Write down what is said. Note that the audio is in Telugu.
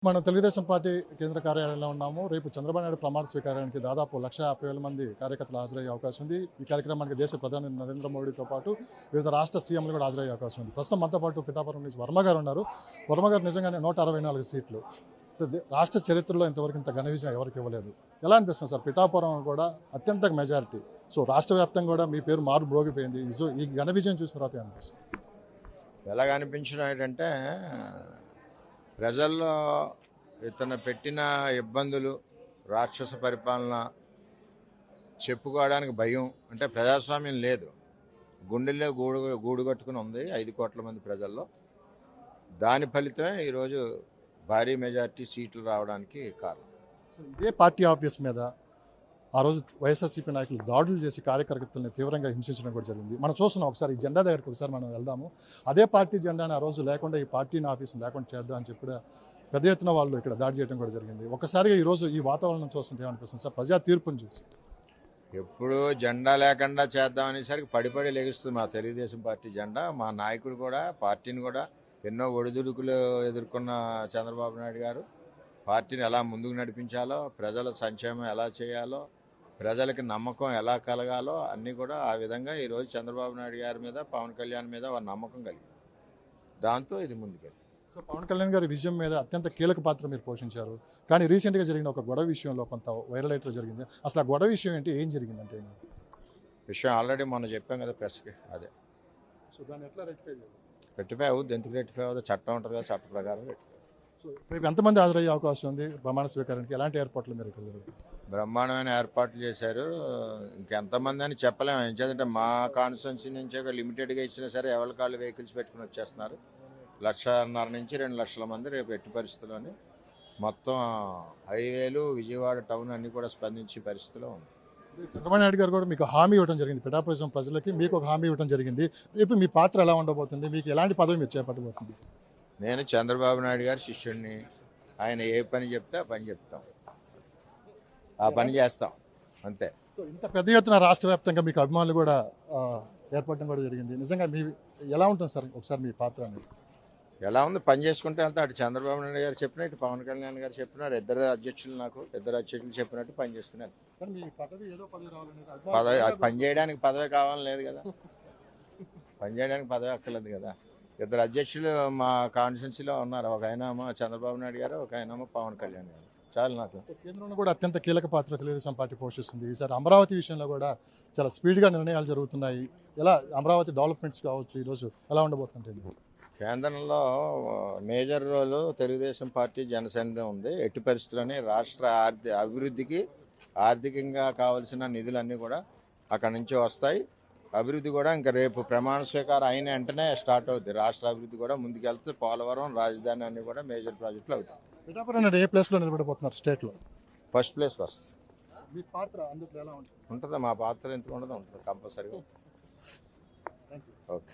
మనం తెలుగుదేశం పార్టీ కేంద్ర కార్యాలయంలో ఉన్నాము. రేపు చంద్రబాబు నాయుడు ప్రమాణ స్వీకారానికి దాదాపు 1,50,000 మంది కార్యకర్తలు హాజరయ్యే అవకాశం ఉంది. ఈ కార్యక్రమానికి దేశ ప్రధాని నరేంద్ర మోడీతో పాటు వివిధ రాష్ట్ర సీఎంలు కూడా హాజరయ్యే అవకాశం ఉంది. ప్రస్తుతం మనతో పాటు పిఠాపురం నుంచి వర్మ గారు ఉన్నారు. వర్మ గారు నిజంగానే 164 సీట్లు రాష్ట్ర చరిత్రలో ఇంతవరకు ఇంత ఘన విజయం ఎవరికి ఇవ్వలేదు. ఎలా అనిపిస్తుంది సార్? పిఠాపురం కూడా అత్యంత మెజారిటీ. సో రాష్ట్ర వ్యాప్తంగా కూడా మీ పేరు మారు మ్రోగిపోయింది. ఈ ఘన విజయం చూసిన తర్వాత అనిపిస్తుంది. ఎలాగ అనిపించడం ఏంటంటే ప్రజల్లో ఇతను పెట్టిన ఇబ్బందులు, రాక్షస పరిపాలన చెప్పుకోవడానికి భయం. అంటే ప్రజాస్వామ్యం లేదు, గుండెల్లో గూడు కట్టుకుని ఉంది 5 కోట్ల మంది ప్రజల్లో. దాని ఫలితమే ఈరోజు భారీ మెజార్టీ సీట్లు రావడానికి కారణం. ఇదే పార్టీ ఆఫీస్ మీద ఆ రోజు వైఎస్ఆర్సీపీ నాయకులు దాడులు చేసి కార్యకర్తలను తీవ్రంగా హింసించడం కూడా జరిగింది. మనం చూస్తున్నాం. ఒకసారి ఈ జెండా దగ్గరకు ఒకసారి మనం వెళ్దాము. అదే పార్టీ జెండాని ఆ రోజు లేకుండా ఈ పార్టీని ఆఫీస్ని లేకుండా చేద్దాం అని చెప్పి పెద్ద ఎత్తున వాళ్ళు ఇక్కడ దాడి చేయడం కూడా జరిగింది. ఒకసారిగా ఈరోజు ఈ వాతావరణం చూస్తుంటే ఏమనిపిస్తుంది సార్? ప్రజా తీర్పుని చూసి ఎప్పుడు జెండా లేకుండా చేద్దాం అనేసరికి పడి లెగుస్తుంది మా తెలుగుదేశం పార్టీ జెండా. మా నాయకుడు కూడా పార్టీని కూడా ఎన్నో ఒడిదుడుకులు ఎదుర్కొన్న చంద్రబాబు నాయుడు గారు పార్టీని ఎలా ముందుకు నడిపించాలో, ప్రజల సంక్షేమం ఎలా చేయాలో, ప్రజలకి నమ్మకం ఎలా కలగాలో అన్నీ కూడా ఆ విధంగా ఈరోజు చంద్రబాబు నాయుడు గారి మీద, పవన్ కళ్యాణ్ మీద వారి నమ్మకం కలిగింది. దాంతో ఇది ముందుకెళ్ళి. సో పవన్ కళ్యాణ్ గారి విజయం మీద అత్యంత కీలక పాత్ర మీరు పోషించారు. కానీ రీసెంట్గా జరిగిన ఒక గొడవ విషయంలో కొంత వైరల్ అయితే జరిగింది. అసలు ఆ గొడవ విషయం ఏంటి? ఏం జరిగిందంటే విషయం ఆల్రెడీ మనం చెప్పాం కదా ప్రెస్కి. అదే. సో దాన్ని ఎట్లా రెక్టిఫై అవుద్ది. ఎందుకు రెక్టిఫై అవుతుంది? చట్టం ఉంటుంది కదా, చట్ట ప్రకారం రెక్టిఫై. సో రేపు ఎంతమంది హాజరయ్యే అవకాశం ఉంది ప్రమాణ స్వీకారానికి? ఎలాంటి ఏర్పాట్లు మీరు ఇక్కడ జరుగుతుంది? బ్రహ్మాండమైన ఏర్పాట్లు చేశారు. ఇంకెంతమంది అని చెప్పలేము. ఏం చేద్దంటే మా కాన్స్టిట్యున్సీ నుంచే లిమిటెడ్గా ఇచ్చినా సరే ఎవరి కాళ్ళు వెహికల్స్ పెట్టుకుని వచ్చేస్తున్నారు. 1,50,000 నుంచి 2 లక్షల మంది రేపు ఎట్టి పరిస్థితుల్లోని మొత్తం హైవేలు, విజయవాడ టౌన్ అన్నీ కూడా స్పందించే పరిస్థితిలో ఉంది. చంద్రబాబు నాయుడు గారు కూడా మీకు హామీ ఇవ్వడం జరిగింది. పిఠాపురం ప్రజలకి మీకు ఒక హామీ ఇవ్వడం జరిగింది. రేపు మీ పాత్ర ఎలా ఉండబోతుంది? మీకు ఎలాంటి పదవి మీరు చేపట్టబోతుంది? నేను చంద్రబాబు నాయుడు గారి శిష్యుడిని. ఆయన ఏ పని చెప్తే ఆ పని చెప్తాం, ఆ పని చేస్తాం, అంతే. సో ఇంత పెద్ద ఎత్తున రాష్ట్ర వ్యాప్తంగా మీకు అభిమానులు కూడా ఏర్పడడం కూడా జరిగింది. నిజంగా మీ ఎలా ఉంటుంది సార్ ఒకసారి మీ పాత్ర అనేది? ఎలా ఉంది? పని చేసుకుంటే వెళ్తా. అటు చంద్రబాబు నాయుడు గారు చెప్పినా, ఇటు పవన్ కళ్యాణ్ గారు చెప్పినారు. ఇద్దరు అధ్యక్షులు చెప్పినట్టు పని చేసుకుని పదవి పని చేయడానికి పదవి కావాలని లేదు కదా, పని చేయడానికి పదవి అక్కర్లేదు కదా. 2 అధ్యక్షులు మా కాన్స్టిట్యున్సీలో ఉన్నారు. ఒక ఆయనేమో చంద్రబాబు నాయుడు గారు, ఒక ఆయనేమో పవన్ కళ్యాణ్ గారు. చాలు నాకు. కేంద్రంలో కూడా అత్యంత కీలక పాత్ర తెలుగుదేశం పార్టీ పోషిస్తుంది. ఈసారి అమరావతి విషయంలో కూడా చాలా స్పీడ్గా నిర్ణయాలు జరుగుతున్నాయి. ఎలా అమరావతి డెవలప్మెంట్స్ కావచ్చు ఈరోజు ఎలా ఉండబోతుంటుంది? కేంద్రంలో మేజర్ రోలు తెలుగుదేశం పార్టీ, జనసేన ఉంది. ఎట్టి పరిస్థితుల్లోని రాష్ట్ర అభివృద్ధికి ఆర్థికంగా కావాల్సిన నిధులన్నీ కూడా అక్కడి నుంచి వస్తాయి. అభివృద్ధి కూడా ఇంకా రేపు ప్రమాణ స్వీకారం అయిన వెంటనే స్టార్ట్ అవుతుంది. రాష్ట్ర అభివృద్ధి కూడా ముందుకెళ్తే పోలవరం, రాజధాని అన్నీ కూడా మేజర్ ప్రాజెక్టులు అవుతాయి. పిఠాపురం ఏ ప్లేస్లో నిలబడిపోతున్నారు స్టేట్లో? ఫస్ట్ ప్లేస్ వస్తుంది. మీ పాత్ర అందులో ఎలా ఉంటుంది? ఉంటుందా? మా పాత్ర ఎందుకు ఉండదు? ఉంటుంది కంపల్సరీగా. ఓకే.